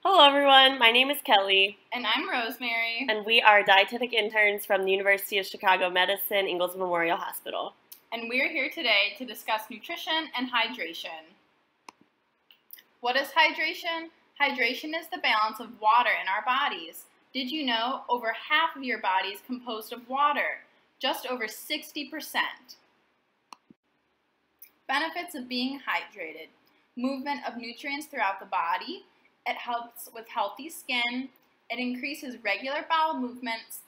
Hello everyone, my name is Kelly, And I'm Rosemary. and we are dietetic interns from the University of Chicago Medicine, Ingalls Memorial Hospital. And we're here today to discuss nutrition and hydration. What is hydration? Hydration is the balance of water in our bodies. Did you know over half of your body is composed of water? Just over 60%. Benefits of being hydrated. Movement of nutrients throughout the body. It helps with healthy skin. It increases regular bowel movements.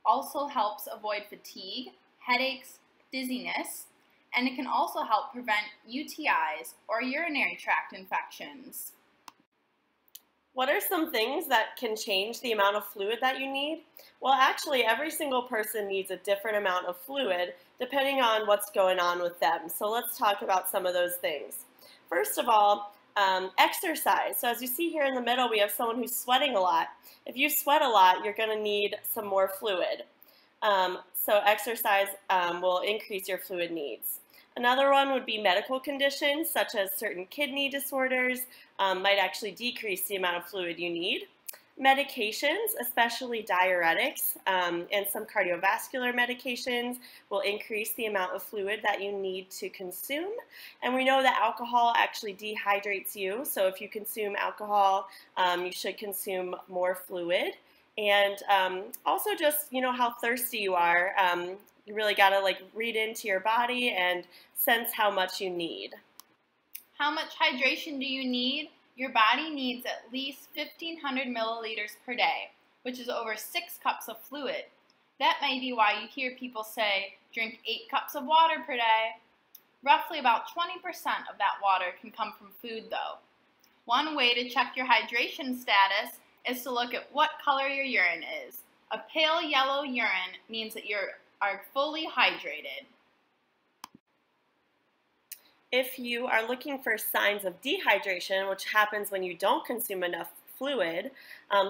Also helps avoid fatigue, headaches, dizziness, and it can also help prevent UTIs or urinary tract infections. What are some things that can change the amount of fluid that you need? Well, actually, every single person needs a different amount of fluid depending on what's going on with them. So let's talk about some of those things. First of all, exercise. So as you see here in the middle, we have someone who's sweating a lot. If you sweat a lot, you're going to need some more fluid. So exercise will increase your fluid needs. Another one would be medical conditions, such as certain kidney disorders, might actually decrease the amount of fluid you need. Medications, especially diuretics and some cardiovascular medications, will increase the amount of fluid that you need to consume. And we know that alcohol actually dehydrates you, so if you consume alcohol, you should consume more fluid. And also just, how thirsty you are. You really got to read into your body and sense how much you need. How much hydration do you need? Your body needs at least 1,500 milliliters per day, which is over 6 cups of fluid. That may be why you hear people say, drink 8 cups of water per day. Roughly about 20% of that water can come from food though. One way to check your hydration status is to look at what color your urine is. A pale yellow urine means that you are fully hydrated. If you are looking for signs of dehydration, which happens when you don't consume enough fluid,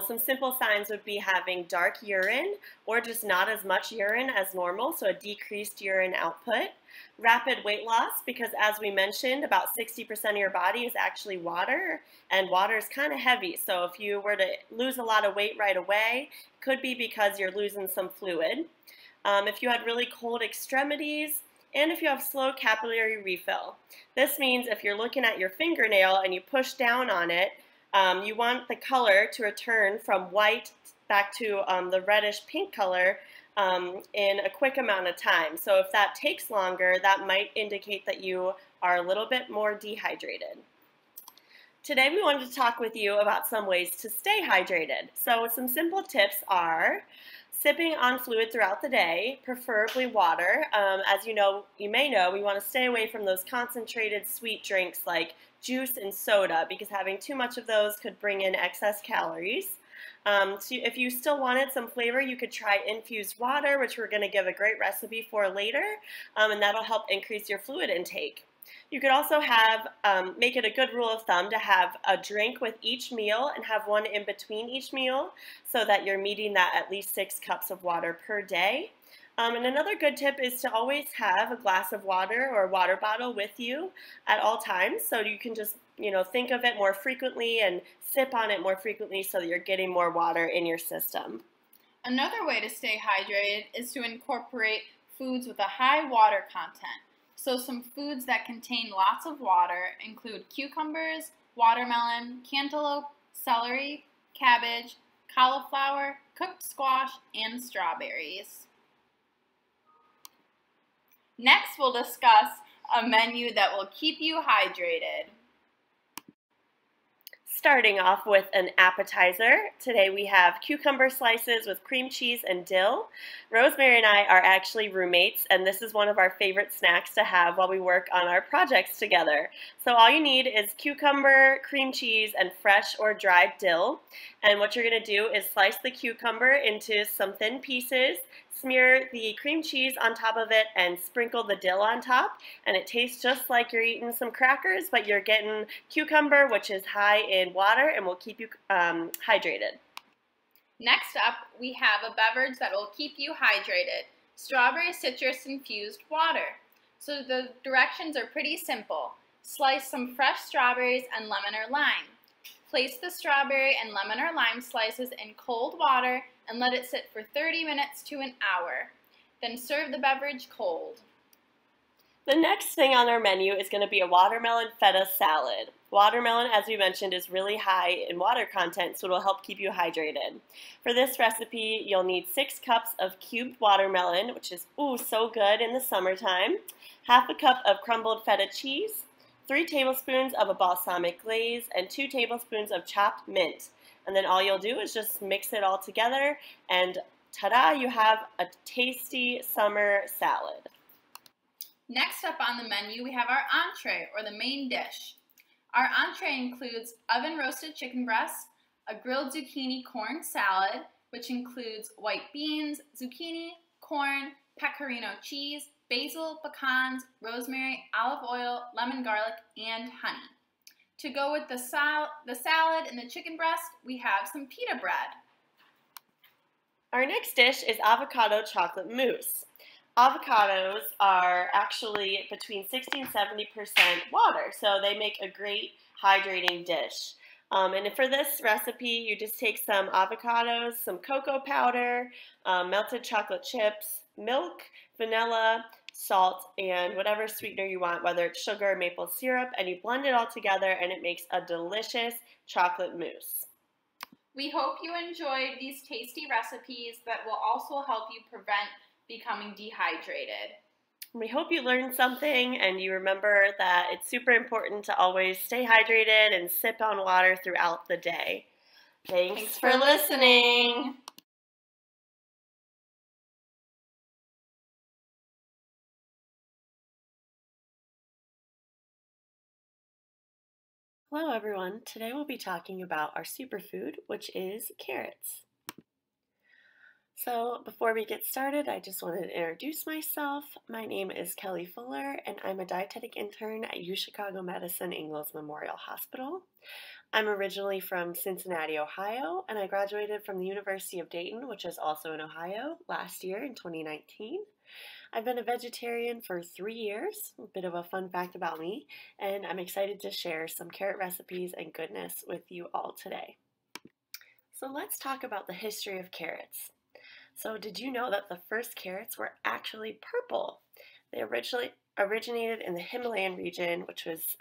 some simple signs would be having dark urine or just not as much urine as normal, so a decreased urine output. Rapid weight loss, because as we mentioned, about 60% of your body is actually water, and water is kind of heavy, so if you were to lose a lot of weight right away, it could be because you're losing some fluid. If you had really cold extremities, and if you have slow capillary refill. This means if you're looking at your fingernail and you push down on it, you want the color to return from white back to the reddish pink color in a quick amount of time. So if that takes longer, that might indicate that you are a little bit more dehydrated. Today we wanted to talk with you about some ways to stay hydrated. So some simple tips are sipping on fluid throughout the day, preferably water. As you may know, we want to stay away from those concentrated sweet drinks like juice and soda because having too much of those could bring in excess calories. So if you still wanted some flavor, you could try infused water, which we're going to give a great recipe for later, and that'll help increase your fluid intake. You could also make it a good rule of thumb to have a drink with each meal and have one in between each meal so that you're meeting that at least 6 cups of water per day. And another good tip is to always have a glass of water or a water bottle with you at all times so you can just think of it more frequently and sip on it more frequently so that you're getting more water in your system. Another way to stay hydrated is to incorporate foods with a high water content. So some foods that contain lots of water include cucumbers, watermelon, cantaloupe, celery, cabbage, cauliflower, cooked squash, and strawberries. Next, we'll discuss a menu that will keep you hydrated. Starting off with an appetizer. Today we have cucumber slices with cream cheese and dill. Rosemary and I are actually roommates, and this is one of our favorite snacks to have while we work on our projects together. So all you need is cucumber, cream cheese, and fresh or dried dill. And what you're going to do is slice the cucumber into some thin pieces, smear the cream cheese on top of it, and sprinkle the dill on top. And it tastes just like you're eating some crackers, but you're getting cucumber, which is high in water and will keep you hydrated. Next up, we have a beverage that will keep you hydrated, strawberry citrus infused water. So the directions are pretty simple. Slice some fresh strawberries and lemon or lime. Place the strawberry and lemon or lime slices in cold water and let it sit for 30 minutes to an hour. Then serve the beverage cold. The next thing on our menu is going to be a watermelon feta salad. Watermelon, as we mentioned, is really high in water content, so it'll help keep you hydrated. For this recipe, you'll need 6 cups of cubed watermelon, which is so good in the summertime, half a cup of crumbled feta cheese, 3 tablespoons of a balsamic glaze, and 2 tablespoons of chopped mint. And then all you'll do is just mix it all together, and ta-da, you have a tasty summer salad. Next up on the menu, we have our entree, or the main dish. Our entree includes oven-roasted chicken breasts, a grilled zucchini corn salad, which includes white beans, zucchini, corn, pecorino cheese, basil, pecans, rosemary, olive oil, lemon garlic, and honey. To go with the salad and the chicken breast, we have some pita bread. Our next dish is avocado chocolate mousse. Avocados are actually between 60 and 70% water, so they make a great hydrating dish. And for this recipe, you just take some avocados, some cocoa powder, melted chocolate chips, milk, vanilla, salt, and whatever sweetener you want, whether it's sugar or maple syrup, and you blend it all together and it makes a delicious chocolate mousse. We hope you enjoyed these tasty recipes that will also help you prevent becoming dehydrated. We hope you learned something and you remember that it's super important to always stay hydrated and sip on water throughout the day. Thanks for listening. Hello everyone, today we'll be talking about our superfood, which is carrots. So before we get started, I just wanted to introduce myself. My name is Kelly Fuller and I'm a dietetic intern at UChicago Medicine Ingalls Memorial Hospital. I'm originally from Cincinnati, Ohio, and I graduated from the University of Dayton, which is also in Ohio, last year in 2019. I've been a vegetarian for 3 years, a bit of a fun fact about me, and I'm excited to share some carrot recipes and goodness with you all today. So let's talk about the history of carrots. So did you know that the first carrots were actually purple? They originally originated in the Himalayan region, which was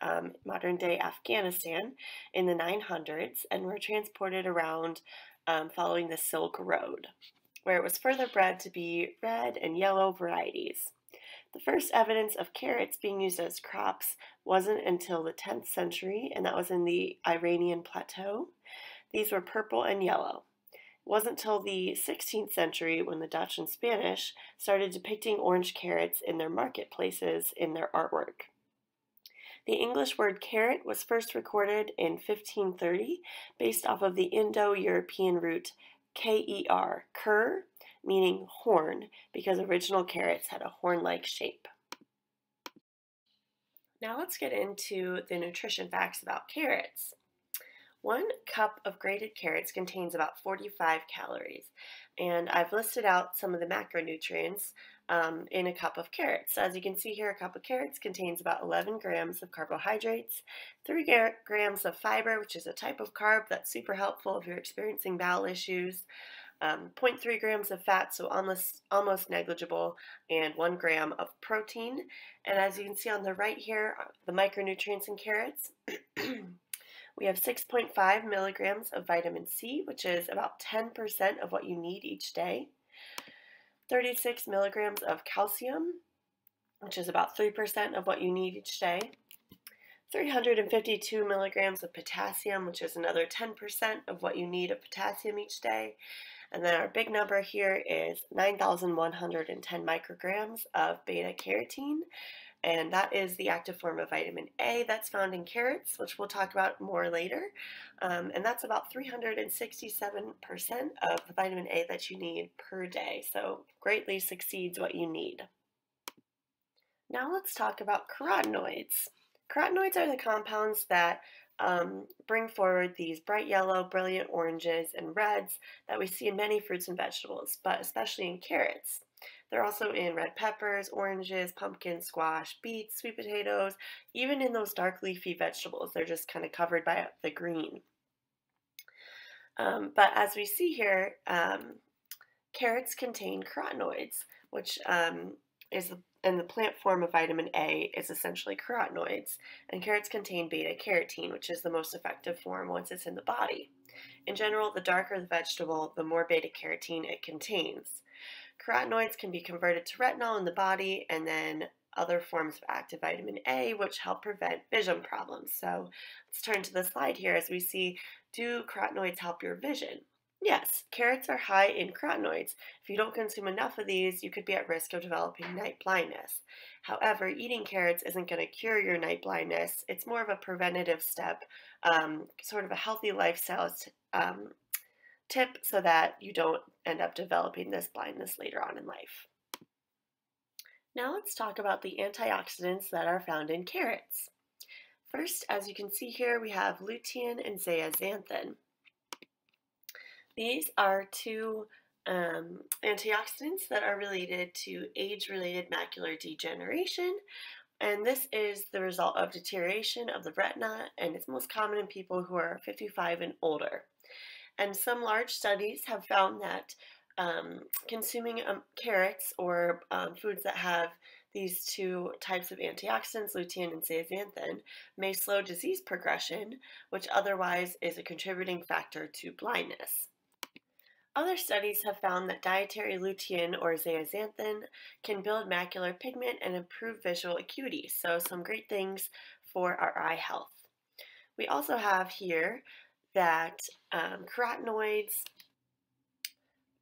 modern-day Afghanistan, in the 900s, and were transported around following the Silk Road, where it was further bred to be red and yellow varieties. The first evidence of carrots being used as crops wasn't until the 10th century, and that was in the Iranian plateau. These were purple and yellow. It wasn't till the 16th century when the Dutch and Spanish started depicting orange carrots in their marketplaces in their artwork. The English word carrot was first recorded in 1530 based off of the Indo-European root K-E-R, cur, meaning horn, because original carrots had a horn-like shape. Now let's get into the nutrition facts about carrots. 1 cup of grated carrots contains about 45 calories, and I've listed out some of the macronutrients in a cup of carrots. So as you can see here, a cup of carrots contains about 11 grams of carbohydrates, 3 grams of fiber, which is a type of carb that's super helpful if you're experiencing bowel issues, 0.3 grams of fat, so almost negligible, and 1 gram of protein. And as you can see on the right here, the micronutrients in carrots, we have 6.5 milligrams of vitamin C, which is about 10% of what you need each day. 36 milligrams of calcium, which is about 3% of what you need each day. 352 milligrams of potassium, which is another 10% of what you need of potassium each day. And then our big number here is 9,110 micrograms of beta-carotene. And that is the active form of vitamin A that's found in carrots, which we'll talk about more later. And that's about 367% of the vitamin A that you need per day, so greatly exceeds what you need. Now let's talk about carotenoids. Carotenoids are the compounds that bring forward these bright yellow, brilliant oranges, and reds that we see in many fruits and vegetables, but especially in carrots. They're also in red peppers, oranges, pumpkins, squash, beets, sweet potatoes, even in those dark leafy vegetables. They're just kind of covered by the green. But as we see here, carrots contain carotenoids, which is in the plant form of vitamin A is essentially carotenoids, and carrots contain beta-carotene, which is the most effective form once it's in the body. In general, the darker the vegetable, the more beta-carotene it contains. Carotenoids can be converted to retinol in the body, and then other forms of active vitamin A, which help prevent vision problems. So let's turn to the slide here as we see, do carotenoids help your vision? Yes, carrots are high in carotenoids. If you don't consume enough of these, you could be at risk of developing night blindness. However, eating carrots isn't going to cure your night blindness. It's more of a preventative step, sort of a healthy lifestyle tip so that you don't end up developing this blindness later on in life. Now let's talk about the antioxidants that are found in carrots. First, as you can see here, we have lutein and zeaxanthin. These are two antioxidants that are related to age-related macular degeneration, and this is the result of deterioration of the retina, and it's most common in people who are 55 and older. And some large studies have found that consuming carrots or foods that have these two types of antioxidants, lutein and zeaxanthin, may slow disease progression, which otherwise is a contributing factor to blindness. Other studies have found that dietary lutein or zeaxanthin can build macular pigment and improve visual acuity, so some great things for our eye health. We also have here that carotenoids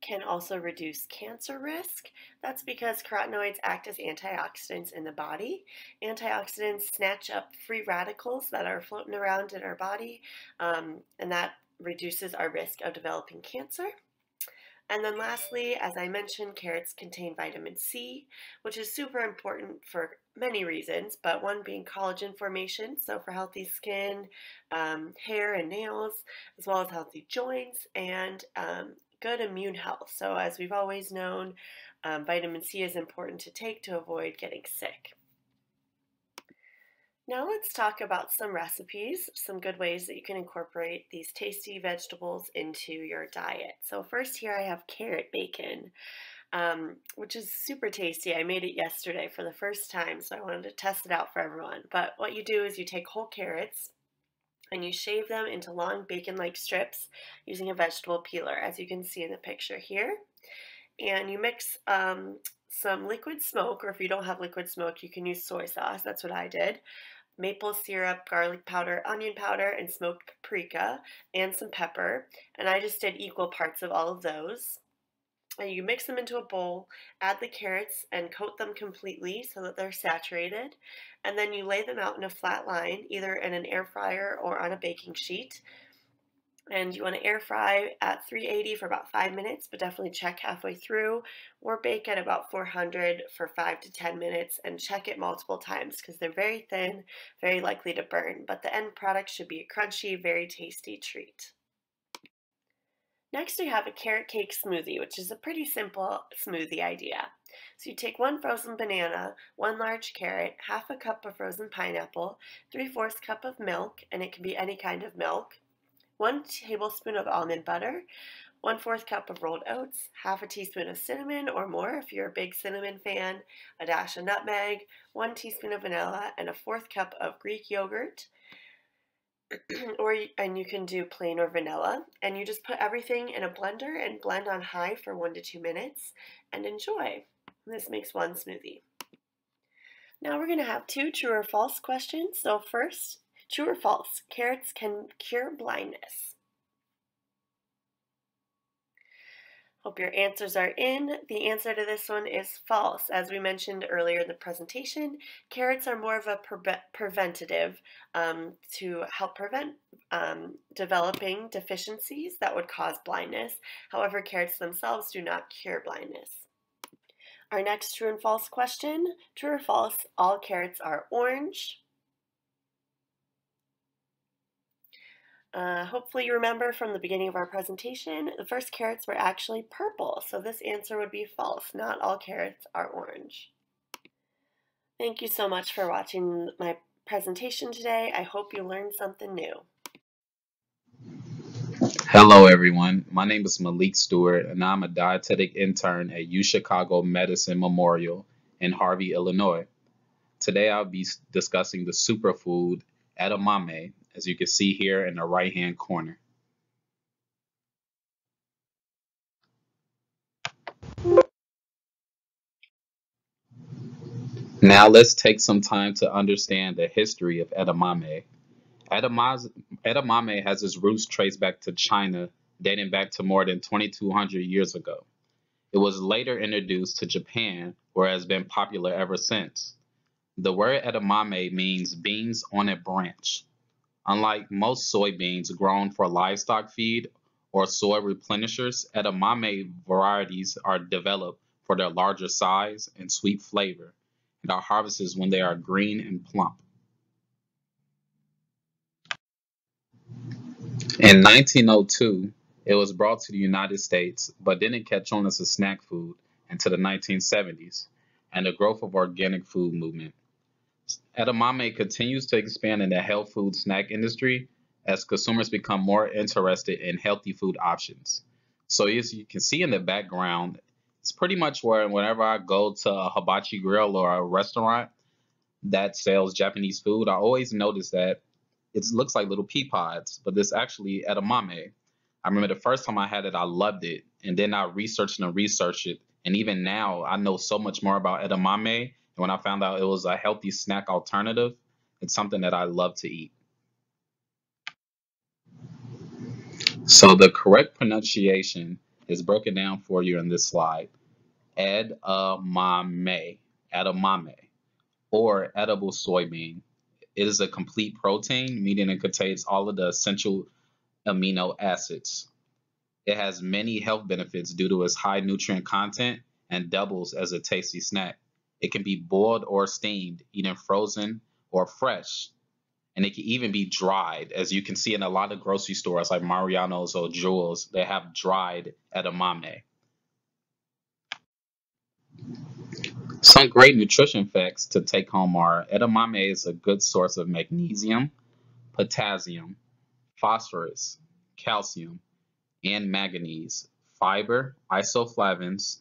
can also reduce cancer risk. That's because carotenoids act as antioxidants in the body. Antioxidants snatch up free radicals that are floating around in our body, and that reduces our risk of developing cancer. And then lastly, as I mentioned, carrots contain vitamin C, which is super important for many reasons, but one being collagen formation, so for healthy skin, hair and nails, as well as healthy joints, and good immune health. So as we've always known, vitamin C is important to take to avoid getting sick. Now let's talk about some recipes, some good ways that you can incorporate these tasty vegetables into your diet. So first here I have carrot bacon, which is super tasty. I made it yesterday for the first time, so I wanted to test it out for everyone. But what you do is you take whole carrots and you shave them into long bacon-like strips using a vegetable peeler, as you can see in the picture here. And you mix some liquid smoke, or if you don't have liquid smoke, you can use soy sauce. That's what I did. Maple syrup, garlic powder, onion powder, and smoked paprika, and some pepper. And I just did equal parts of all of those. And you mix them into a bowl, add the carrots, and coat them completely so that they're saturated. And then you lay them out in a flat line, either in an air fryer or on a baking sheet. And you want to air fry at 380 for about 5 minutes, but definitely check halfway through, or bake at about 400 for 5 to 10 minutes, and check it multiple times because they're very thin, very likely to burn, but the end product should be a crunchy, very tasty treat. Next we have a carrot cake smoothie, which is a pretty simple smoothie idea. So you take 1 frozen banana, 1 large carrot, half a cup of frozen pineapple, 3/4 cup of milk, and it can be any kind of milk, 1 tablespoon of almond butter, 1/4 cup of rolled oats, half a teaspoon of cinnamon or more if you're a big cinnamon fan, a dash of nutmeg, 1 teaspoon of vanilla, and a 1/4 cup of Greek yogurt. And you can do plain or vanilla. And you just put everything in a blender and blend on high for 1 to 2 minutes and enjoy. This makes 1 smoothie. Now we're going to have 2 true or false questions. So first, true or false, carrots can cure blindness? Hope your answers are in. The answer to this one is false. As we mentioned earlier in the presentation, carrots are more of a preventative to help prevent developing deficiencies that would cause blindness. However, carrots themselves do not cure blindness. Our next true and false question, true or false, all carrots are orange? Hopefully you remember from the beginning of our presentation, the first carrots were actually purple, so this answer would be false. Not all carrots are orange. Thank you so much for watching my presentation today. I hope you learned something new. Hello, everyone. My name is Malik Stewart, and I'm a dietetic intern at UChicago Medicine Memorial in Harvey, Illinois. Today, I'll be discussing the superfood edamame, as you can see here in the right-hand corner. Now, let's take some time to understand the history of edamame. Edamame, edamame has its roots traced back to China, dating back to more than 2,200 years ago. It was later introduced to Japan, where it has been popular ever since. The word edamame means beans on a branch. Unlike most soybeans grown for livestock feed or soy replenishers, edamame varieties are developed for their larger size and sweet flavor and are harvested when they are green and plump. In 1902, it was brought to the United States but didn't catch on as a snack food until the 1970s and the growth of organic food movement. Edamame continues to expand in the health food snack industry as consumers become more interested in healthy food options. So as you can see in the background, it's pretty much where whenever I go to a hibachi grill or a restaurant that sells Japanese food, I always notice that it looks like little pea pods, but this actually edamame. I remember the first time I had it, I loved it, and then I researched and researched it, and even now I know so much more about edamame. And when I found out it was a healthy snack alternative, it's something that I love to eat. So the correct pronunciation is broken down for you in this slide. Edamame, edamame, or edible soybean. It is a complete protein, meaning it contains all of the essential amino acids. It has many health benefits due to its high nutrient content and doubles as a tasty snack. It can be boiled or steamed, eaten frozen or fresh, and it can even be dried. As you can see in a lot of grocery stores like Mariano's or Jewel's, they have dried edamame. Some great nutrition facts to take home are edamame is a good source of magnesium, potassium, phosphorus, calcium, and manganese, fiber, isoflavones,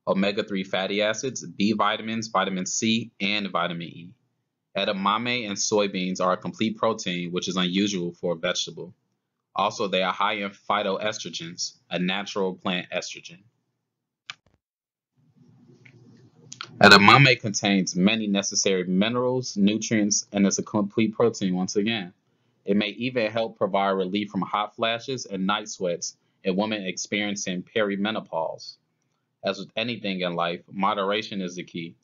omega-3 fatty acids, B vitamins, vitamin C, and vitamin E. Edamame and soybeans are a complete protein, which is unusual for a vegetable. Also, they are high in phytoestrogens, a natural plant estrogen. Edamame contains many necessary minerals, nutrients, and is a complete protein once again. It may even help provide relief from hot flashes and night sweats in women experiencing perimenopause. As with anything in life, moderation is the key,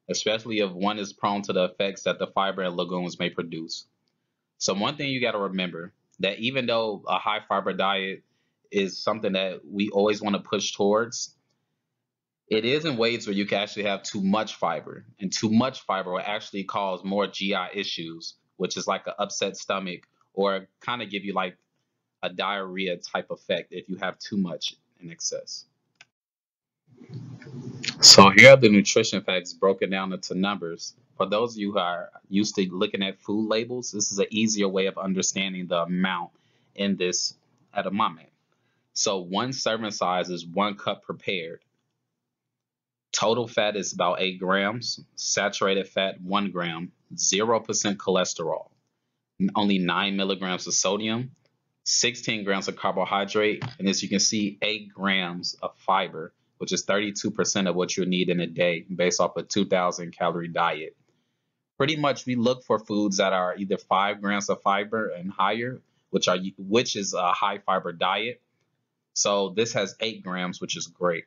especially if one is prone to the effects that the fiber and legumes may produce. So one thing you got to remember that even though a high fiber diet is something that we always want to push towards, it is in ways where you can actually have too much fiber, and too much fiber will actually cause more GI issues, which is like an upset stomach or kind of give you like a diarrhea type effect if you have too much in excess. So here are the nutrition facts broken down into numbers. For those of you who are used to looking at food labels, this is an easier way of understanding the amount in this edamame. So one serving size is 1 cup prepared. Total fat is about 8 grams, saturated fat 1 gram, 0% cholesterol, only 9 milligrams of sodium, 16 grams of carbohydrate, and as you can see, 8 grams of fiber, which is 32% of what you need in a day based off a 2,000 calorie diet. Pretty much we look for foods that are either 5 grams of fiber and higher, which is a high fiber diet. So this has 8 grams, which is great.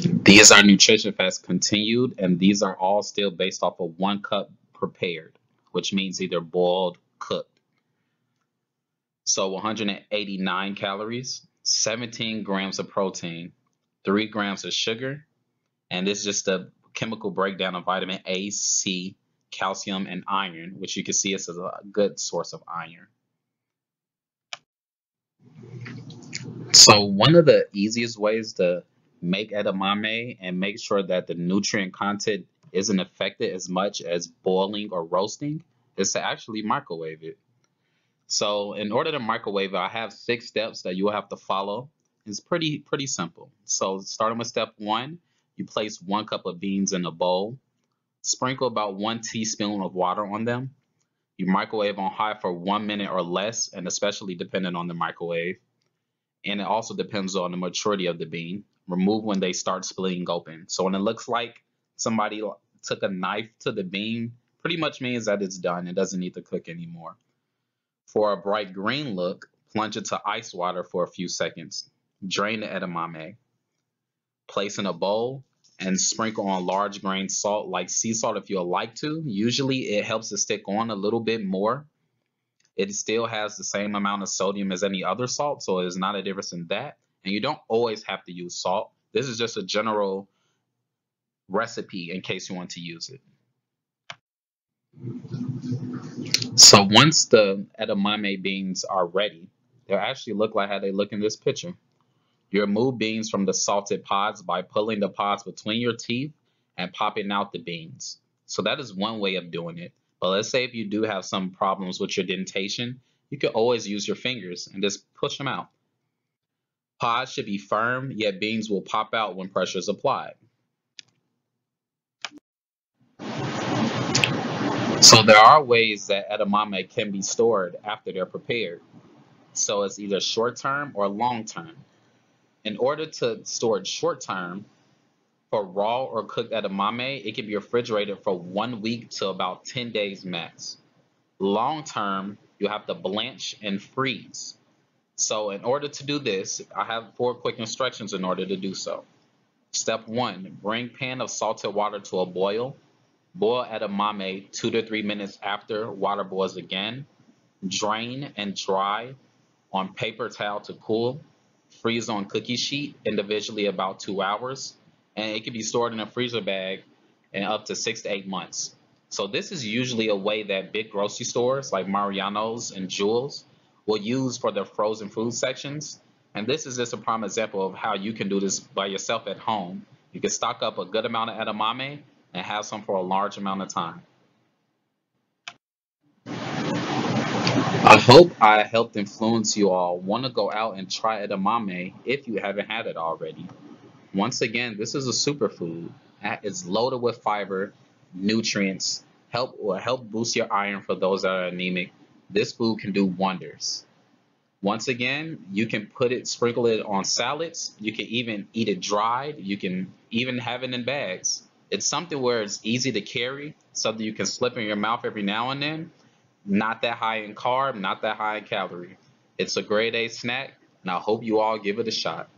These are nutrition facts continued, and these are all still based off of 1 cup prepared, which means either boiled, cooked. So 189 calories, 17 grams of protein, 3 grams of sugar, and this is just a chemical breakdown of vitamin A, C, calcium, and iron, which you can see is a good source of iron. So one of the easiest ways to make edamame and make sure that the nutrient content isn't affected as much as boiling or roasting is to actually microwave it. So in order to microwave it, I have 6 steps that you will have to follow. It's pretty simple. So starting with step 1, you place 1 cup of beans in a bowl. Sprinkle about 1 teaspoon of water on them. You microwave on high for 1 minute or less, and especially depending on the microwave. And it also depends on the maturity of the bean. Remove when they start splitting open. So when it looks like somebody took a knife to the bean, pretty much means that it's done. It doesn't need to cook anymore. For a bright green look, plunge it to ice water for a few seconds. Drain the edamame. Place in a bowl and sprinkle on large grain salt like sea salt if you'd like to. Usually it helps to stick on a little bit more. It still has the same amount of sodium as any other salt, so there's not a difference in that. And you don't always have to use salt. This is just a general recipe in case you want to use it. So once the edamame beans are ready, they'll actually look like how they look in this picture. You remove beans from the salted pods by pulling the pods between your teeth and popping out the beans. So that is one way of doing it. But let's say if you do have some problems with your dentation, you can always use your fingers and just push them out. Pods should be firm, yet beans will pop out when pressure is applied. So there are ways that edamame can be stored after they're prepared. So it's either short term or long term. In order to store it short term, for raw or cooked edamame, it can be refrigerated for 1 week to about 10 days max. Long term, you have to blanch and freeze. So in order to do this, I have 4 quick instructions in order to do so. Step 1, bring pan of salted water to a boil. Boil edamame 2 to 3 minutes after water boils again. Drain and dry on paper towel to cool. Freeze on cookie sheet individually about 2 hours. And it can be stored in a freezer bag in up to 6 to 8 months. So this is usually a way that big grocery stores like Mariano's and Jewel's will use for their frozen food sections. And this is just a prime example of how you can do this by yourself at home. You can stock up a good amount of edamame and have some for a large amount of time. I hope I helped influence you all want to go out and try edamame if you haven't had it already. Once again, this is a superfood. It's loaded with fiber, nutrients, will help boost your iron for those that are anemic. This food can do wonders. Once again, you can sprinkle it on salads. You can even eat it dried. You can even have it in bags. It's something where it's easy to carry, something you can slip in your mouth every now and then. Not that high in carb, not that high in calorie. It's a grade A snack, and I hope you all give it a shot.